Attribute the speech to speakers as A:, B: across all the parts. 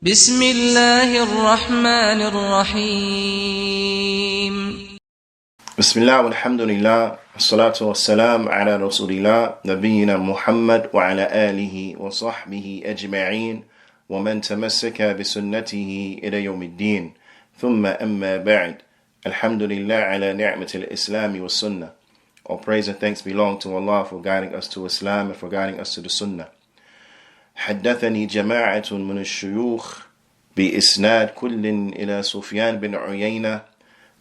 A: بسم الله الرحمن الرحيم
B: بسم الله والحمد لله والصلاة والسلام على رسول الله نبينا محمد وعلى آله وصحبه أجمعين ومن تمسك بسنته إلى يوم الدين ثم أما بعد الحمد لله على نعمة الإسلام والسنة. All praise and thanks belong to Allah for guiding us to Islam and for guiding us to the Sunnah. حدثني جماعة من الشيوخ بإسناد كل إلى سفيان بن عيينة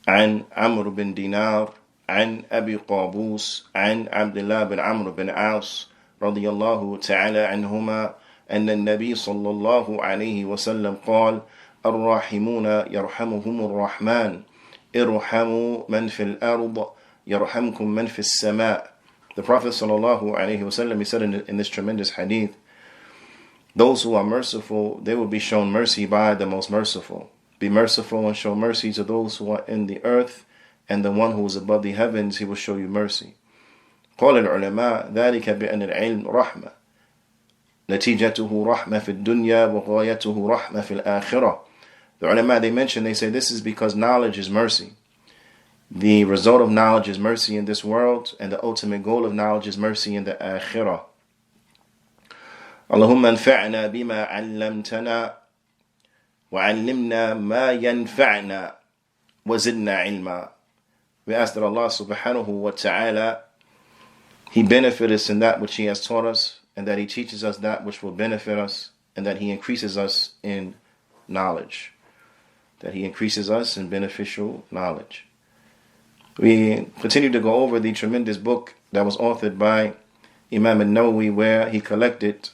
B: عن عمرو بن دينار عن أبي قابوس عن عبد الله بن عمرو بن عاص رضي الله تعالى عنهما أن النبي صلى الله عليه وسلم قال: الراحمون يرحمهم الرحمن ارحموا من في الأرض يرحمكم من في السماء. The Prophet sallallahu alaihi wasallam, he said in this tremendous hadith, those who are merciful, they will be shown mercy by the most merciful. Be merciful and show mercy to those who are in the earth, and the one who is above the heavens, he will show you mercy. قال العلماء ذلك بأن العلم رحمة نتيجته رحمة في الدنيا وغايته رحمة في الآخرة. The ulama, they mention, they say this is because knowledge is mercy. The result of knowledge is mercy in this world, and the ultimate goal of knowledge is mercy in the akhirah. اللهم انفعنا بما علمتنا وعلمنا ما ينفعنا وزدنا علما. We ask that Allah subhanahu wa ta'ala, He benefit us in that which He has taught us, and that He teaches us that which will benefit us, and that He increases us in knowledge. That He increases us in beneficial knowledge. We continue to go over the tremendous book that was authored by Imam al-Nawawi, where he collected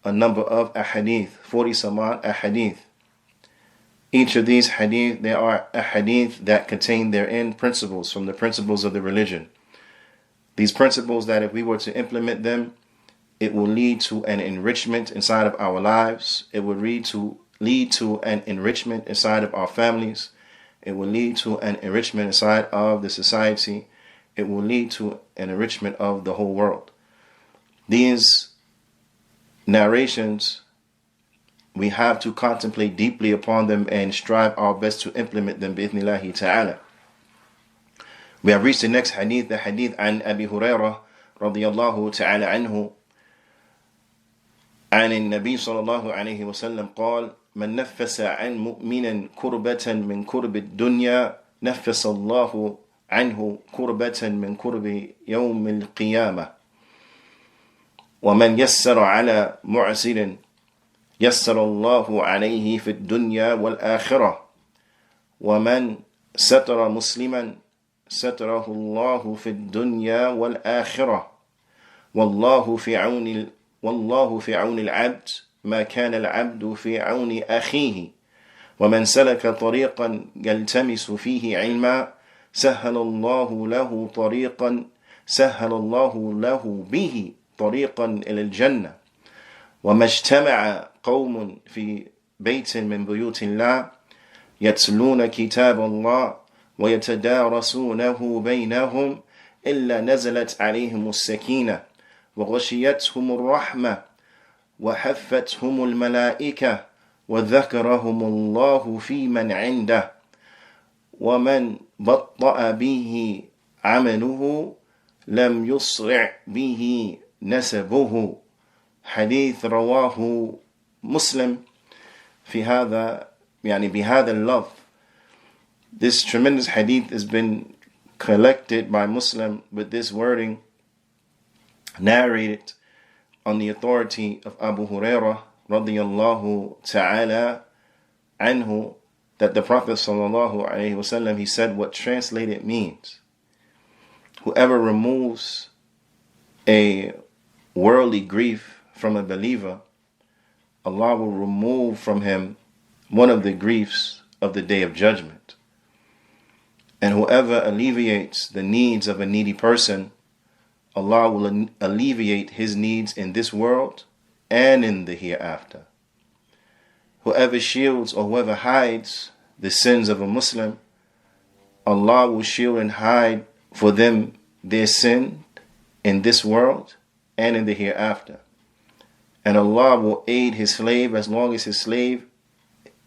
B: a number of ahadith, 40 some odd ahadith. Each of these hadith, there are ahadith that contain therein principles from the principles of the religion. These principles that if we were to implement them, it will lead to an enrichment inside of our lives. It will lead to an enrichment inside of our families. It will lead to an enrichment inside of the society. It will lead to an enrichment of the whole world. These narrations, we have to contemplate deeply upon them and strive our best to implement them bi'ithnillahi ta'ala. We have reached the next hadith, the hadith an Abi Hurairah radiyallahu ta'ala anhu عن النبي صلى الله عليه وسلم قال: من نفس عن مؤمن كربة من كرب الدنيا نفس الله عنه كربة من كرب يوم القيامة. ومن يسر على معسر يسر الله عليه في الدنيا والآخرة. ومن ستر مسلما ستره الله في الدنيا والآخرة. والله في عون العبد ما كان العبد في عون أخيه. ومن سلك طريقا يلتمس فيه علما سهل الله له به طريقا إلى الجنة. وما اجتمع قوم في بيت من بيوت الله يتلون كتاب الله ويتدارسونه بينهم إلا نزلت عليهم السكينة وغشيتهم الرحمة وحفتهم الملائكة وذكرهم الله في من عنده. ومن بطأ به عمله لم يسرع به نسبه. حديث رواه مسلم في هذا بهذا اللفظ. This tremendous hadith has been collected by Muslim with this wording, narrated on the authority of Abu Hurairah radiyallahu ta'ala anhu, that the Prophet sallallahu alaihi wasallam, he said what translated means: whoever removes a worldly grief from a believer, Allah will remove from him one of the griefs of the Day of Judgment. And whoever alleviates the needs of a needy person, Allah will alleviate his needs in this world and in the hereafter. Whoever shields or whoever hides the sins of a Muslim, Allah will shield and hide for them their sin in this world and in the hereafter. And Allah will aid his slave as long as his slave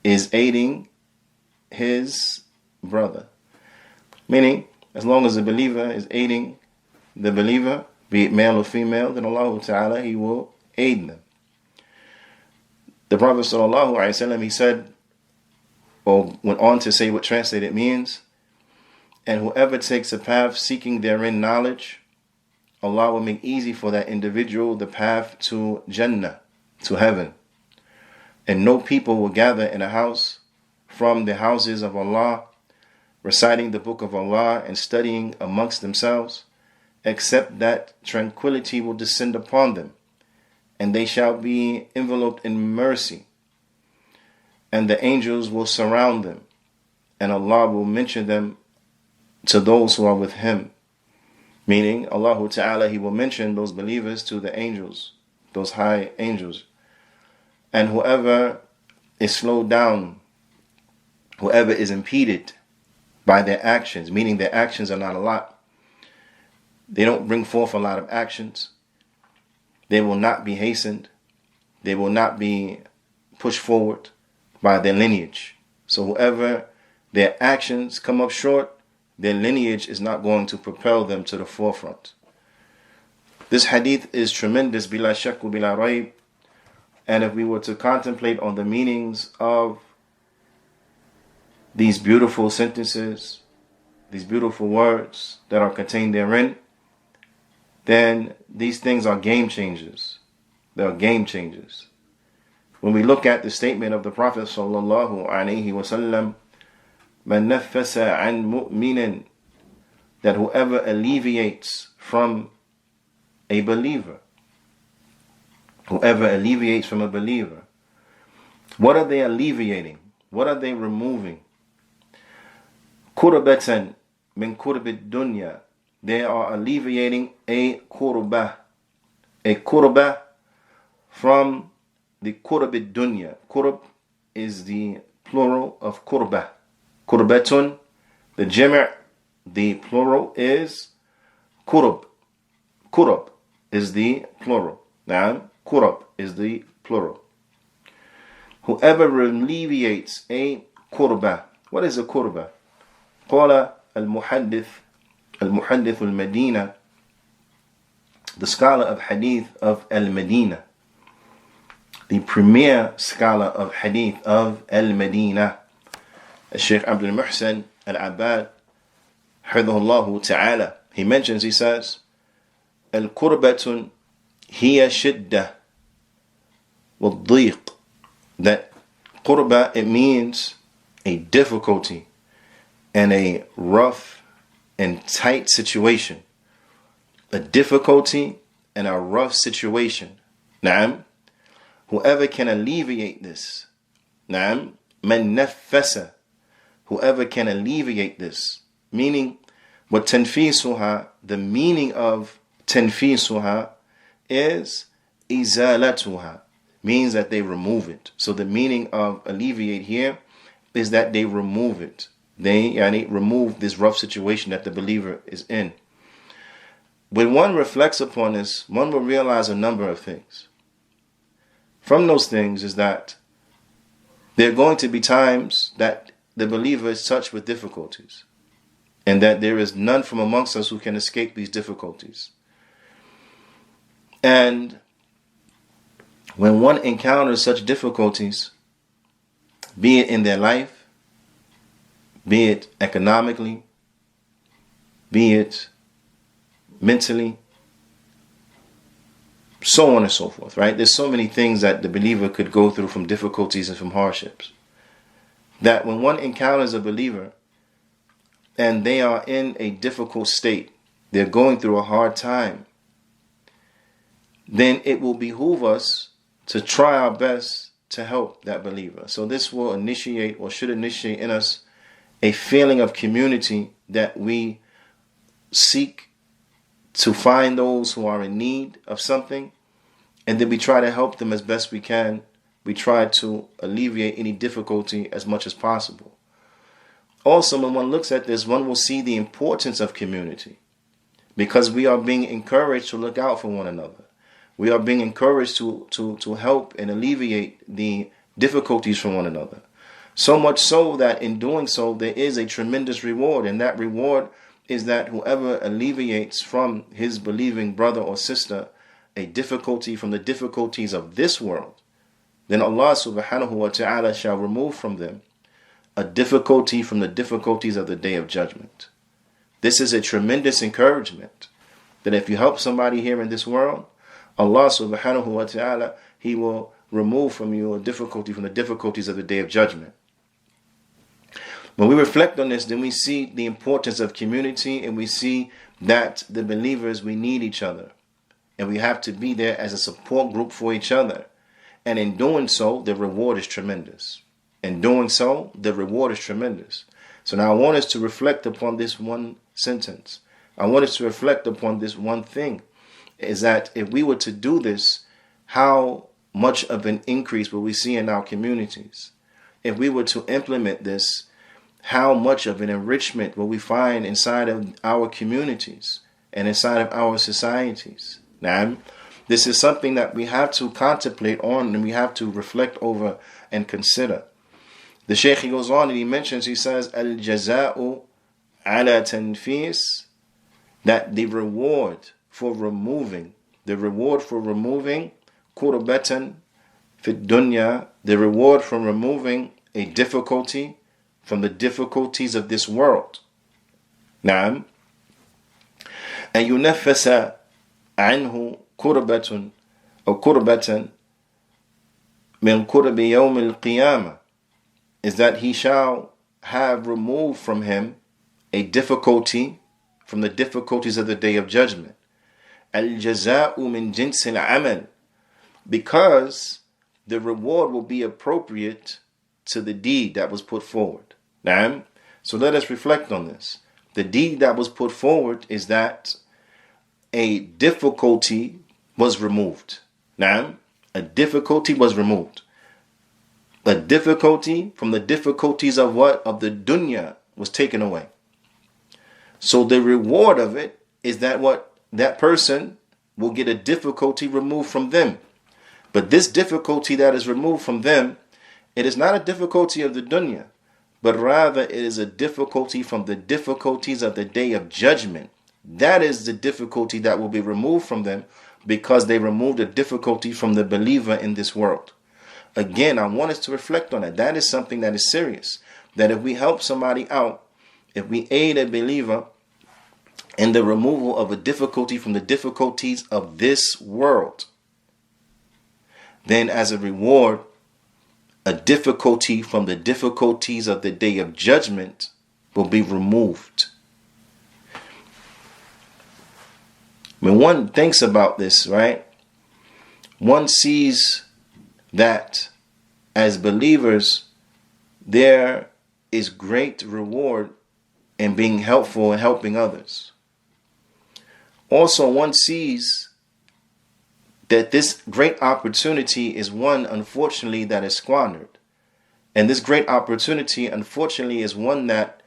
B: is aiding his brother. Meaning, as long as the believer is aiding the believer, be it male or female, then Allah Ta'ala, He will aid them. The Prophet Sallallahu Alaihi Wasallam, he said, or went on to say what translated means, and whoever takes a path seeking therein knowledge, Allah will make easy for that individual the path to Jannah, to heaven. And no people will gather in a house from the houses of Allah, reciting the book of Allah and studying amongst themselves, except that tranquility will descend upon them, and they shall be enveloped in mercy, and the angels will surround them, and Allah will mention them to those who are with Him. Meaning, Allah Ta'ala, He will mention those believers to the angels, those high angels. And whoever is slowed down, whoever is impeded by their actions, meaning their actions are not a lot, they don't bring forth a lot of actions, they will not be hastened, they will not be pushed forward by their lineage. So whoever their actions come up short, their lineage is not going to propel them to the forefront. This hadith is tremendous, bila shakku bila raib. And if we were to contemplate on the meanings of these beautiful sentences, these beautiful words that are contained therein, then these things are game changers. They are game changers. When we look at the statement of the Prophet sallallahu alaihi wasallam, "Man naffasa an mu'minin," that whoever alleviates from a believer, whoever alleviates from a believer, what are they alleviating? What are they removing? Kurbatan min kurbi dunya, they are alleviating a kurbah from the kurbi dunya. Kurb is the plural of kurbah. Kurbatun, the jami', the plural is kurb. Kurb is the plural. Now, kurb is the plural. Whoever alleviates a kurbah. What is a kurbah? قال المحدث المدينة, the scholar of hadith of Al-Medina, the premier scholar of hadith of Al-Medina, Sheikh Abdul Muhsin Al-Abbad, Hafidhahullah Ta'ala, he mentions, he says, Al-Kurbatun hiya shiddah wal-dhiq, that qurba, it means a difficulty and a rough and tight situation. A difficulty and a rough situation. Naam. Whoever can alleviate this. Naam. Man naffasa. Whoever can alleviate this. Meaning, what tanfisuha, the meaning of tanfisuha is izalatuha. Means that they remove it. So the meaning of alleviate here is that they remove it. They remove this rough situation that the believer is in. When one reflects upon this, one will realize a number of things. From those things is that there are going to be times that the believer is touched with difficulties, and that there is none from amongst us who can escape these difficulties. And when one encounters such difficulties, be it in their life, be it economically, be it mentally, so on and so forth, right? There's so many things that the believer could go through from difficulties and from hardships, that when one encounters a believer and they are in a difficult state, they're going through a hard time, then it will behoove us to try our best to help that believer. So this will initiate, or should initiate in us, a feeling of community, that we seek to find those who are in need of something, and then we try to help them as best we can. We try to alleviate any difficulty as much as possible. Also, when one looks at this, one will see the importance of community, because we are being encouraged to look out for one another. We are being encouraged to help and alleviate the difficulties from one another. So much so that in doing so, there is a tremendous reward. And that reward is that whoever alleviates from his believing brother or sister a difficulty from the difficulties of this world, then Allah subhanahu wa ta'ala shall remove from them a difficulty from the difficulties of the Day of Judgment. This is a tremendous encouragement that if you help somebody here in this world, Allah subhanahu wa ta'ala, He will remove from you a difficulty from the difficulties of the Day of Judgment. When we reflect on this, then we see the importance of community, and we see that the believers, we need each other. And we have to be there as a support group for each other. And in doing so, the reward is tremendous. In doing so, the reward is tremendous. So now I want us to reflect upon this one sentence. I want us to reflect upon this one thing, is that if we were to do this, how much of an increase will we see in our communities? If we were to implement this, how much of an enrichment will we find inside of our communities and inside of our societies? Now, this is something that we have to contemplate on, and we have to reflect over and consider. The Shaykh, he goes on and he mentions, he says, Al-jaza'u ala tanfis, that the reward for removing kurbatan fit dunya, the reward for removing a difficulty from the difficulties of this world. Naam. And yunaffasa anhu kurbatun or kurbatan min kurbi yawm al-qiyamah, is that he shall have removed from him a difficulty from the difficulties of the Day of Judgment. Al-jaza'u min jins al-amal, because the reward will be appropriate to the deed that was put forward. Naam. So let us reflect on this. The deed that was put forward is that a difficulty was removed. Naam. A difficulty was removed. A difficulty from the difficulties of what? Of the dunya was taken away. So the reward of it is that what? That person will get a difficulty removed from them. But this difficulty that is removed from them, it is not a difficulty of the dunya, but rather it is a difficulty from the difficulties of the Day of Judgment. That is the difficulty that will be removed from them, because they removed a difficulty from the believer in this world. Again, I want us to reflect on that. That is something that is serious. That if we help somebody out, if we aid a believer in the removal of a difficulty from the difficulties of this world, then as a reward, a difficulty from the difficulties of the Day of Judgment will be removed. When one thinks about this, right, one sees that as believers, there is great reward in being helpful and helping others. Also, one sees that this great opportunity is one, unfortunately, that is squandered. And this great opportunity, unfortunately, is one that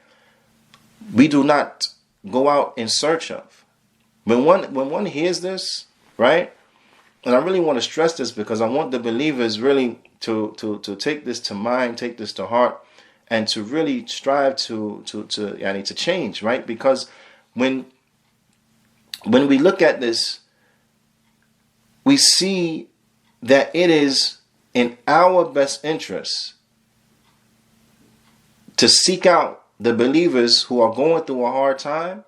B: we do not go out in search of. When one hears this, right, and I really want to stress this because I want the believers really to take this to mind, take this to heart, and to really strive to change, right? Because when we look at this, we see that it is in our best interest to seek out the believers who are going through a hard time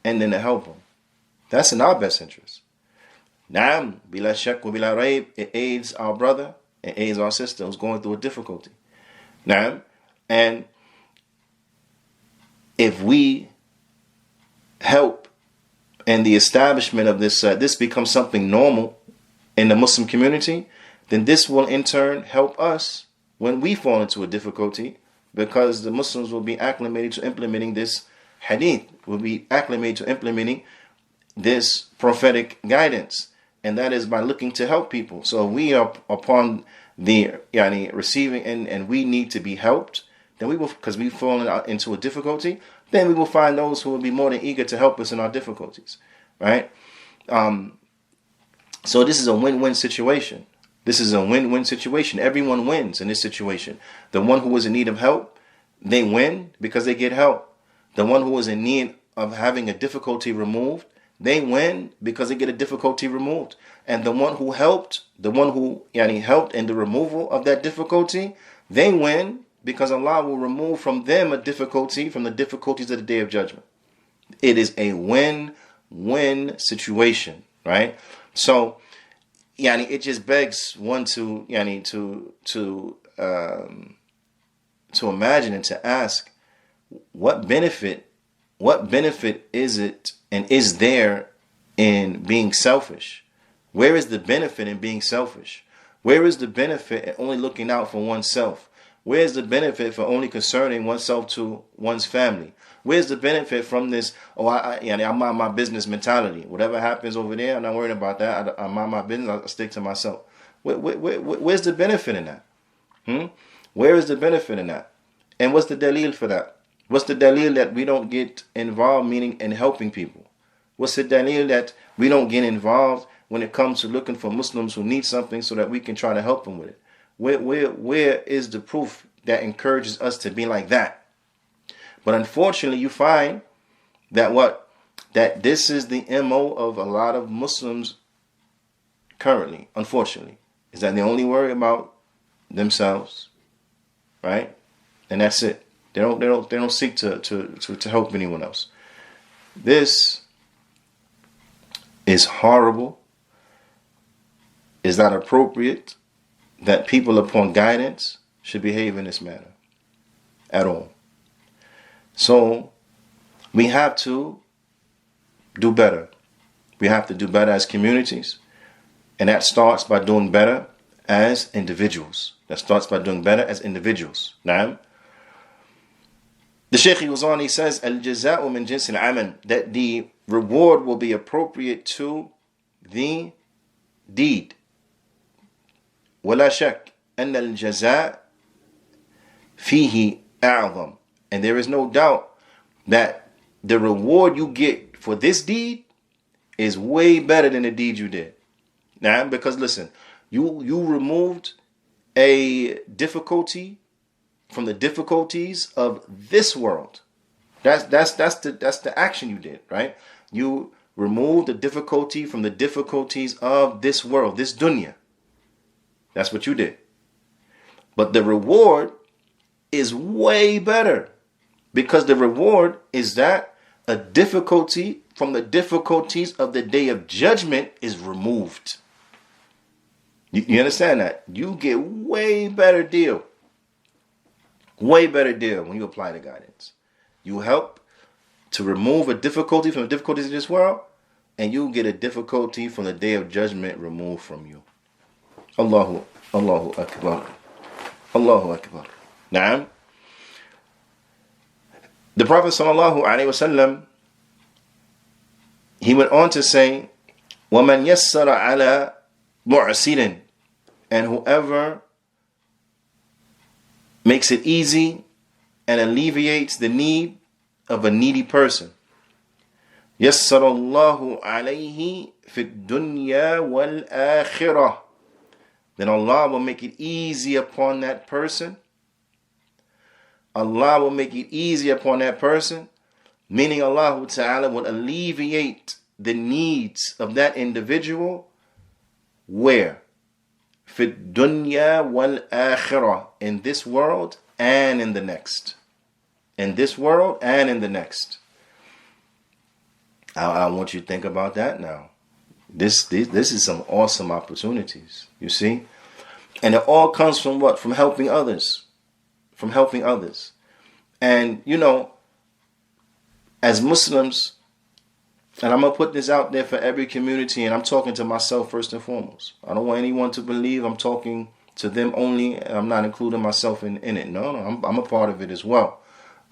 B: and then to help them. That's in our best interest. Naam, bila shak wa bila raib, it aids our brother, it aids our sister who's going through a difficulty. Naam, and if we help in the establishment of this, this becomes something normal in the Muslim community, then this will in turn help us when we fall into a difficulty, because the Muslims will be acclimated to implementing this hadith, will be acclimated to implementing this prophetic guidance, and that is by looking to help people. So we are upon the receiving and we need to be helped, then we will, because we've fallen into a difficulty, then we will find those who will be more than eager to help us in our difficulties, right? So this is a win-win situation. This is a win-win situation. Everyone wins in this situation. The one who is in need of help, they win because they get help. The one who is in need of having a difficulty removed, they win because they get a difficulty removed. And the one who helped, helped in the removal of that difficulty, they win because Allah will remove from them a difficulty from the difficulties of the Day of Judgment. It is a win-win situation, right? So, it just begs one to imagine and to ask, what benefit is it and is there in being selfish? Where is the benefit in being selfish? Where is the benefit in only looking out for oneself? Where is the benefit for only concerning oneself to one's family? Where's the benefit from this? I mind my business mentality. Whatever happens over there, I'm not worried about that. I mind my business. I stick to myself. Where's the benefit in that? Where is the benefit in that? And what's the dalil for that? What's the dalil that we don't get involved, meaning in helping people? What's the dalil that we don't get involved when it comes to looking for Muslims who need something so that we can try to help them with it? Where is the proof that encourages us to be like that? But unfortunately, you find that this is the MO of a lot of Muslims currently, unfortunately, is that they only worry about themselves, right? And that's it. They don't seek to help anyone else. This is horrible. Is not appropriate that people upon guidance should behave in this manner at all. So we have to do better. We have to do better as communities. And that starts by doing better as individuals. Now, the Shaykh Juyaanee says, Al-jaza'u min jins al-amal, that the reward will be appropriate to the deed. ولا شك أن الجزاء فيه أعظم. And there is no doubt that the reward you get for this deed is way better than the deed you did. Now, because listen, you removed a difficulty from the difficulties of this world. That's the action you did, right? You removed the difficulty from the difficulties of this world, this dunya. That's what you did. But the reward is way better, because the reward is that a difficulty from the difficulties of the Day of Judgment is removed. You understand that? You get way better deal. Way better deal when you apply the guidance. You help to remove a difficulty from the difficulties of this world, and you get a difficulty from the Day of Judgment removed from you. Allahu Akbar. Allahu Akbar. Naam. The Prophet sallallahu alaihi wasallam, he went on to say, وَمَنْ يَسَّرَ عَلَى مُعْسِرٍ, and whoever makes it easy and alleviates the need of a needy person, يَسَّرَ اللَّهُ عَلَيْهِ فِي الدُّنْيَا وَالْآخِرَةِ, then Allah will make it easy upon that person. Allah will make it easy upon that person, meaning Allah Ta'ala will alleviate the needs of that individual. Where? في الدنيا والآخرة, in this world and in the next. In this world and in the next. I want you to think about that now. This is some awesome opportunities, you see? And it all comes from what? From helping others. From helping others. And, as Muslims, and I'm going to put this out there for every community, and I'm talking to myself first and foremost. I don't want anyone to believe I'm talking to them only, and I'm not including myself in it. No, I'm a part of it as well.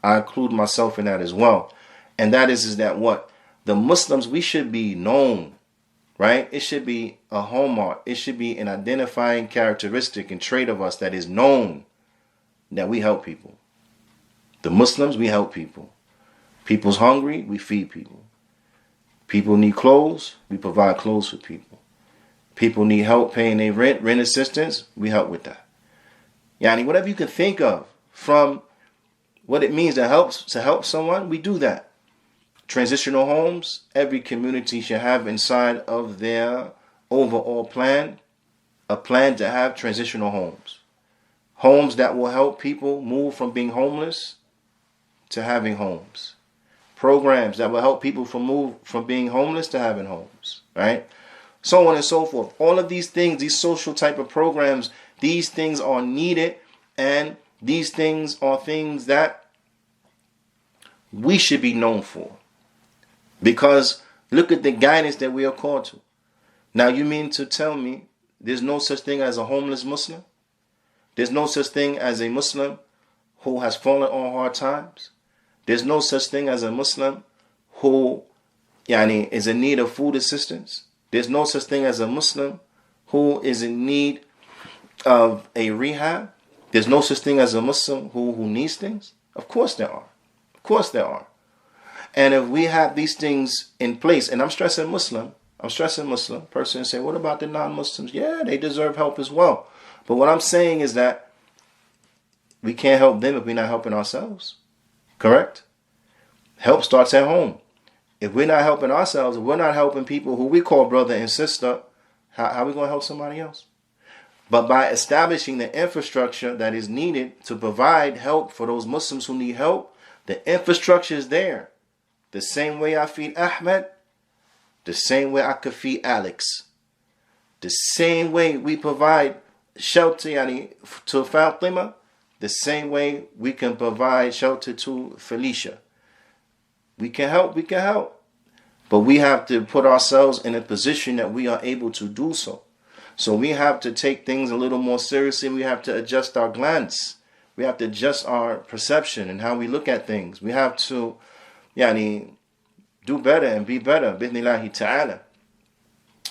B: I include myself in that as well. And that is that what? The Muslims, we should be known, right? It should be a hallmark. It should be an identifying characteristic and trait of us that is known that we help people. The Muslims, we help people. People's hungry, we feed people. People need clothes, we provide clothes for people. People need help paying their rent assistance, we help with that. Yani, whatever you can think of from what it means to help someone, we do that. Transitional homes, every community should have inside of their overall plan, a plan to have transitional homes. Homes that will help people move from being homeless to having homes. Programs that will help people move from being homeless to having homes, right? So on and so forth. All of these things, these social type of programs, these things are needed, and these things are things that we should be known for. Because look at the guidance that we are called to. Now, you mean to tell me there's no such thing as a homeless Muslim? There's no such thing as a Muslim who has fallen on hard times? There's no such thing as a Muslim who is in need of food assistance? There's no such thing as a Muslim who is in need of a rehab? There's no such thing as a Muslim who needs things? Of course there are. Of course there are. And if we have these things in place, and I'm stressing Muslim, person say, what about the non-Muslims? Yeah, they deserve help as well. But what I'm saying is that we can't help them if we're not helping ourselves. Correct? Help starts at home. If we're not helping ourselves, if we're not helping people who we call brother and sister, how are we going to help somebody else? But by establishing the infrastructure that is needed to provide help for those Muslims who need help, the infrastructure is there. The same way I feed Ahmed, the same way I could feed Alex. The same way we provide shelter to Fatima, the same way we can provide shelter to Felicia. We can help. But we have to put ourselves in a position that we are able to do so. So we have to take things a little more seriously. We have to adjust our glance. We have to adjust our perception and how we look at things. We have to do better and be better. Bidnillahi ta'ala.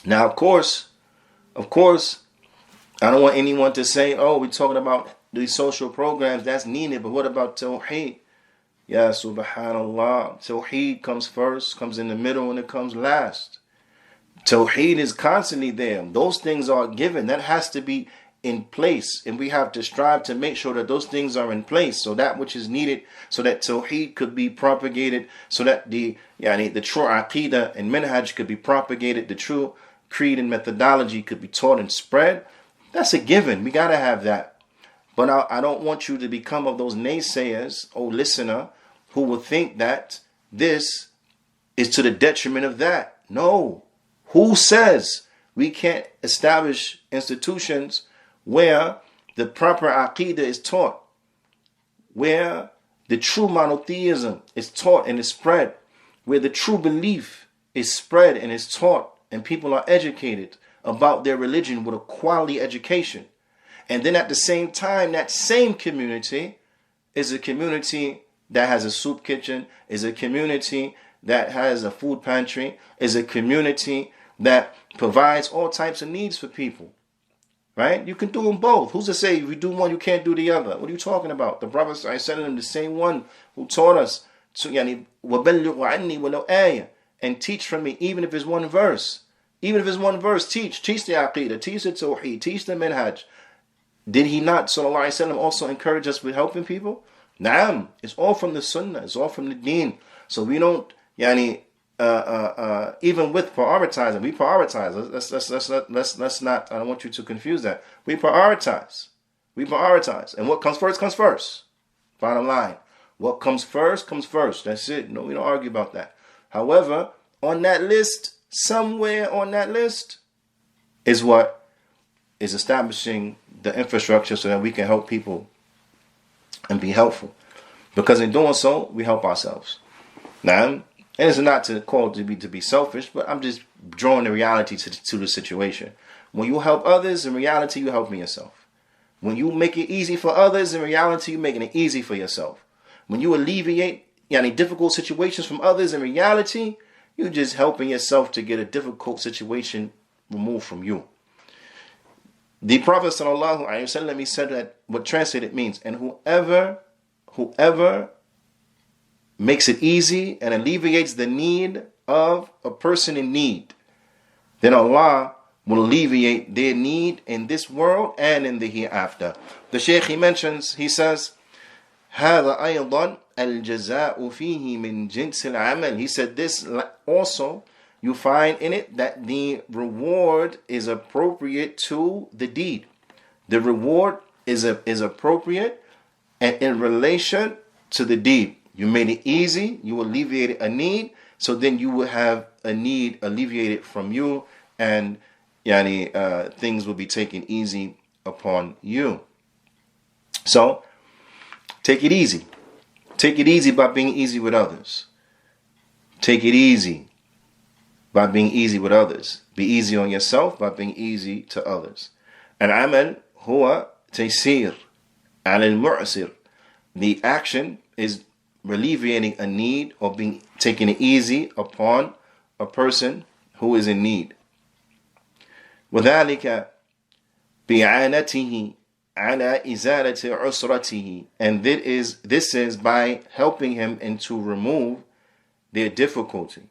B: Now, of course, I don't want anyone to say, oh, we're talking about these social programs, that's needed, but what about Tawheed? Ya subhanallah. Tawheed comes first, comes in the middle, and it comes last. Tawheed is constantly there. Those things are given. That has to be in place. And we have to strive to make sure that those things are in place. So that which is needed, so that Tawheed could be propagated, so that the true Aqidah and Minhaj could be propagated, the true creed and methodology could be taught and spread. That's a given. We got to have that. But I don't want you to become of those naysayers, oh listener, who will think that this is to the detriment of that. No. Who says we can't establish institutions where the proper Aqidah is taught, where the true monotheism is taught and is spread, where the true belief is spread and is taught, and people are educated about their religion with a quality education? And then at the same time, that same community is a community that has a soup kitchen, is a community that has a food pantry, is a community that provides all types of needs for people. Right? You can do them both. Who's to say if you do one, you can't do the other? What are you talking about? The Prophet, I said to him, the same one who taught us to and teach from me, even if it's one verse. Even if it's one verse, teach the Aqidah, teach the Tawheed, teach the Minhaj. Did he not, sallallahu alaihi wasallam, also encourage us with helping people? Naam, it's all from the Sunnah, it's all from the Deen. So we don't, even with prioritizing, we prioritize. Let's not. I don't want you to confuse that. We prioritize. And what comes first comes first. Bottom line, what comes first comes first. That's it. No, we don't argue about that. However, on that list, somewhere on that list, is what is establishing the infrastructure so that we can help people and be helpful. Because in doing so, we help ourselves. Now, and it's not to call to be selfish, but I'm just drawing the reality to the situation. When you help others, in reality, you're helping yourself. When you make it easy for others, in reality, you're making it easy for yourself. When you alleviate difficult situations from others, in reality, you're just helping yourself to get a difficult situation removed from you. The Prophet sallallahu alaihi wasallam, he said that what translated means, and whoever makes it easy and alleviates the need of a person in need, then Allah will alleviate their need in this world and in the hereafter. The Shaykh, he mentions, he says, هذا أيضا الجزاء فيه من جنس العمل. He said this also, you find in it that the reward is appropriate to the deed. The reward is appropriate and in relation to the deed. You made it easy, you alleviated a need, so then you will have a need alleviated from you, and things will be taken easy upon you. So, take it easy. Take it easy by being easy with others. Take it easy by being easy with others. Be easy on yourself by being easy to others. العمل هو تيسير على المعسر. The action is alleviating a need or taking it easy upon a person who is in need. وذلك بإعانته على إزالة عسرته. And this is by helping him and to remove their difficulty.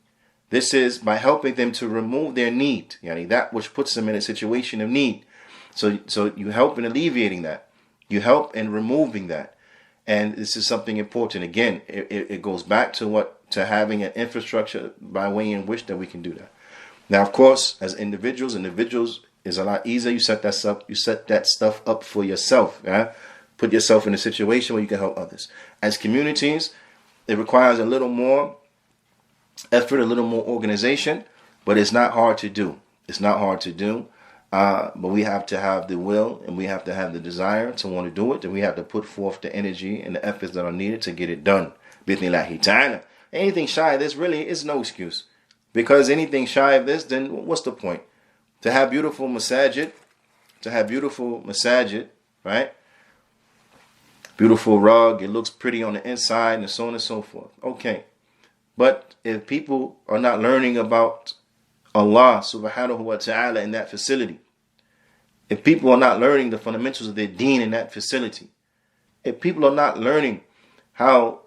B: This is by helping them to remove their need, that which puts them in a situation of need. So you help in alleviating that. You help in removing that. And this is something important. Again, it goes back to having an infrastructure by way in which that we can do that. Now, of course, as individuals is a lot easier. You set that stuff up for yourself. Yeah? Put yourself in a situation where you can help others. As communities, it requires a little more effort, a little more organization, but it's not hard to do. It's not hard to do. But we have to have the will and we have to have the desire to want to do it. And we have to put forth the energy and the efforts that are needed to get it done. Bithnillahi ta'ala. Anything shy of this really is no excuse. Because anything shy of this, then what's the point? To have beautiful masajid, right? Beautiful rug, it looks pretty on the inside and so on and so forth. Okay. But if people are not learning about Allah subhanahu wa ta'ala in that facility, if people are not learning the fundamentals of their deen in that facility, if people are not learning how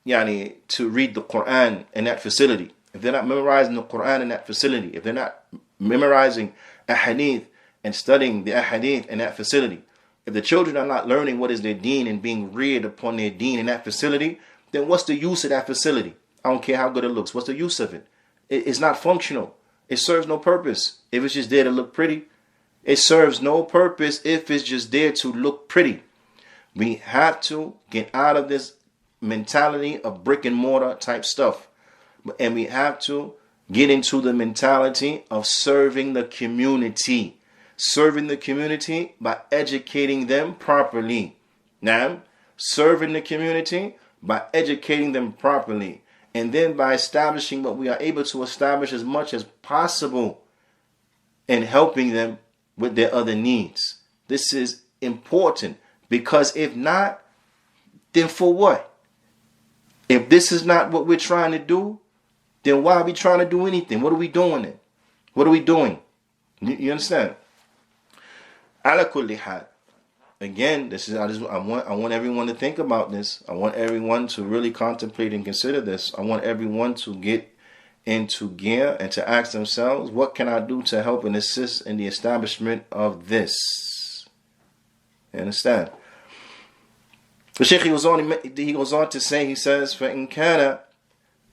B: to read the Qur'an in that facility, if they're not memorizing the Qur'an in that facility, if they're not memorizing Hadeeth and studying the Hadeeth in that facility, if the children are not learning what is their deen and being reared upon their deen in that facility, then what's the use of that facility? I don't care how good it looks. What's the use of it? It's not functional. It serves no purpose if it's just there to look pretty. It serves no purpose if it's just there to look pretty. We have to get out of this mentality of brick and mortar type stuff. And we have to get into the mentality of serving the community. Serving the community by educating them properly. Now, serving the community by educating them properly. And then by establishing what we are able to establish as much as possible and helping them with their other needs. This is important because if not, then for what? If this is not what we're trying to do, then why are we trying to do anything? What are we doing then? What are we doing? You understand? Ala kulli hal. Again, I want everyone to think about this. I want everyone to really contemplate and consider this. I want everyone to get into gear and to ask themselves, what can I do to help and assist in the establishment of this? You understand? The Shaykh, he goes on to say, he says, فَإِنْ كَانَ,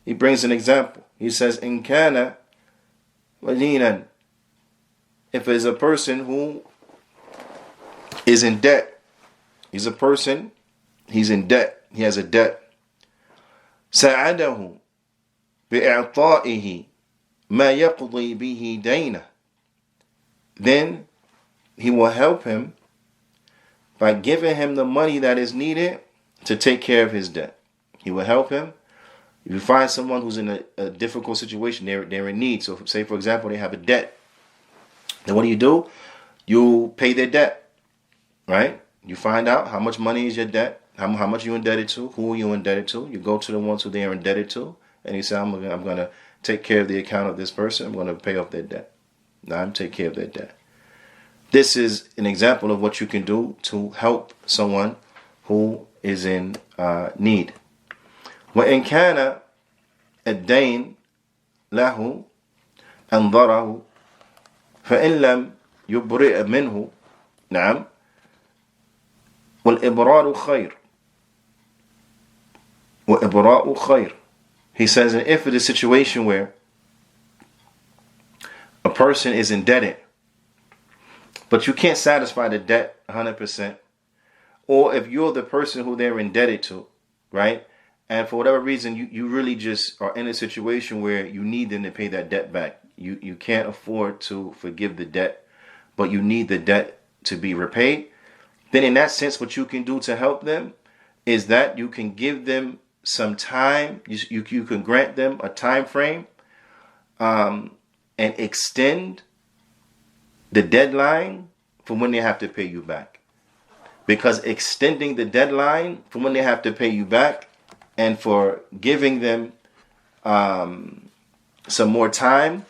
B: he brings an example. He says, إِنْ كَانَ مَدِينًا, if there's a person who is in debt. He's a person, he's in debt. He has a debt. سَعَدَهُ بِإِعْطَائِهِ مَا يَقْضِي بِهِ دَيْنَهُ. Then he will help him by giving him the money that is needed to take care of his debt. He will help him. If you find someone who's in a difficult situation, they're in need. So say, for example, they have a debt. Then what do? You pay their debt. Right? You find out how much money is your debt, how much you indebted to, who are you indebted to. You go to the ones who they are indebted to, and you say, I'm going to take care of the account of this person. I'm going to pay off their debt. Now I'm take care of their debt. This is an example of what you can do to help someone who is in need. وَإِنْ كَانَ الدَّيْنِ لَهُ أَنْظَرَهُ فإن لم يبرئ منه نعم والإبرار خير وإبراء خير. He says, and if it is a situation where a person is indebted, but you can't satisfy the debt 100%, or if you're the person who they're indebted to, right? And for whatever reason, you really just are in a situation where you need them to pay that debt back. You can't afford to forgive the debt, but you need the debt to be repaid. Then in that sense, what you can do to help them is that you can give them some time. You can grant them a time frame and extend the deadline for when they have to pay you back. Because extending the deadline for when they have to pay you back and for giving them some more time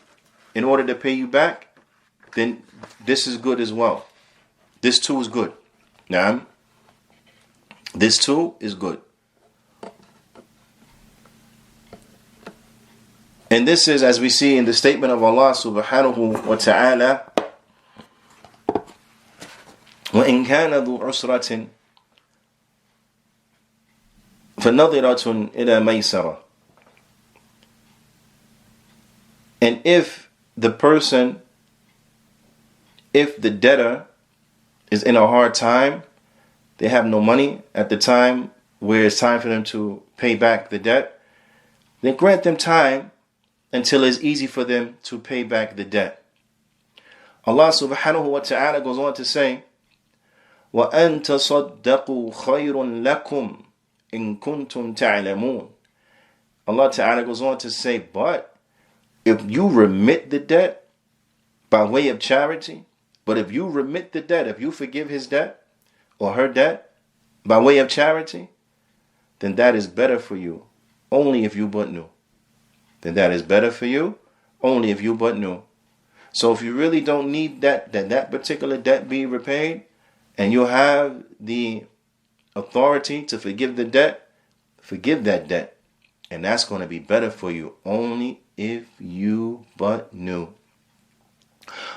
B: in order to pay you back, then this is good as well. This too is good. Now, this too is good. And this is, as we see in the statement of Allah subhanahu wa ta'ala, وَإِنْ كَانَ ذُو عُسْرَةٍ فَنَظِرَةٌ إِلَى مَيْسَرَةٍ. And if the debtor is in a hard time, they have no money at the time where it's time for them to pay back the debt, then grant them time until it's easy for them to pay back the debt. Allah subhanahu wa ta'ala goes on to say, وَأَن تَصَدَّقُوا خَيْرٌ لَكُمْ إِن كُنْتُمْ تَعْلَمُونَ. Allah ta'ala goes on to say, but if you remit the debt by way of charity, but if you remit the debt, if you forgive his debt or her debt by way of charity, then that is better for you, only if you but knew. Then that is better for you, only if you but knew. So if you really don't need that particular debt be repaid, and you have the authority to forgive the debt, forgive that debt. And that's going to be better for you, only if you but knew.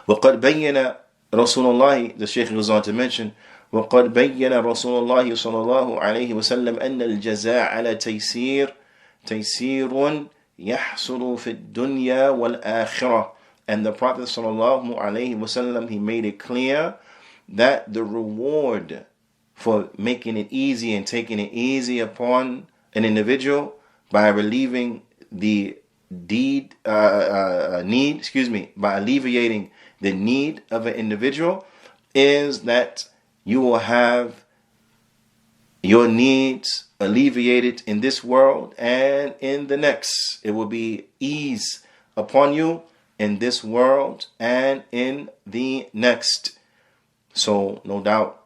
B: وَقَدْ بَيَّنَ رسول الله, the Shaykh goes on to mention, وَقَدْ بَيَّنَ رسول الله صلى الله عليه وسلم أن الجزاء على تيسير يحصل في الدنيا والآخرة. And the Prophet sallallahu alaihi wasallam, he made it clear that the reward for making it easy and taking it easy upon an individual by relieving the by alleviating the need of an individual is that you will have your needs alleviated in this world and in the next. It will be ease upon you in this world and in the next. So no doubt,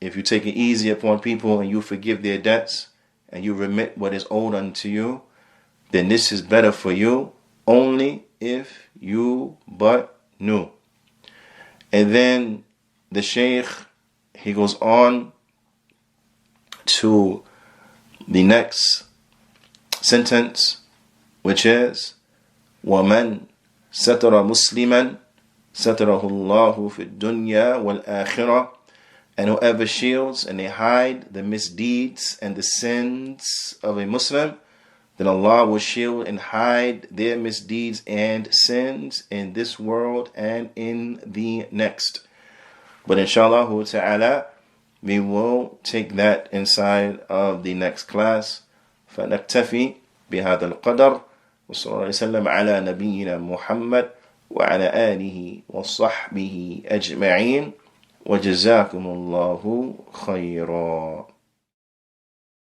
B: if you take it easy upon people and you forgive their debts and you remit what is owed unto you, then this is better for you, only if you but knew. And then the Shaykh, he goes on to the next sentence, which is وَمَنْ سَتَرَ مُسْلِمًا سَتَرَهُ اللَّهُ فِي الدُّنْيَا وَالْآخِرَةِ. And whoever shields and they hide the misdeeds and the sins of a Muslim, then Allah will shield and hide their misdeeds and sins in this world and in the next. But inshallah ta'ala, we will take that inside of the next class. فنكتفي بهذا القدر وصلى الله وسلم على نبينا محمد وعلى آله وصحبه أجمعين وجزاكم الله خيرا.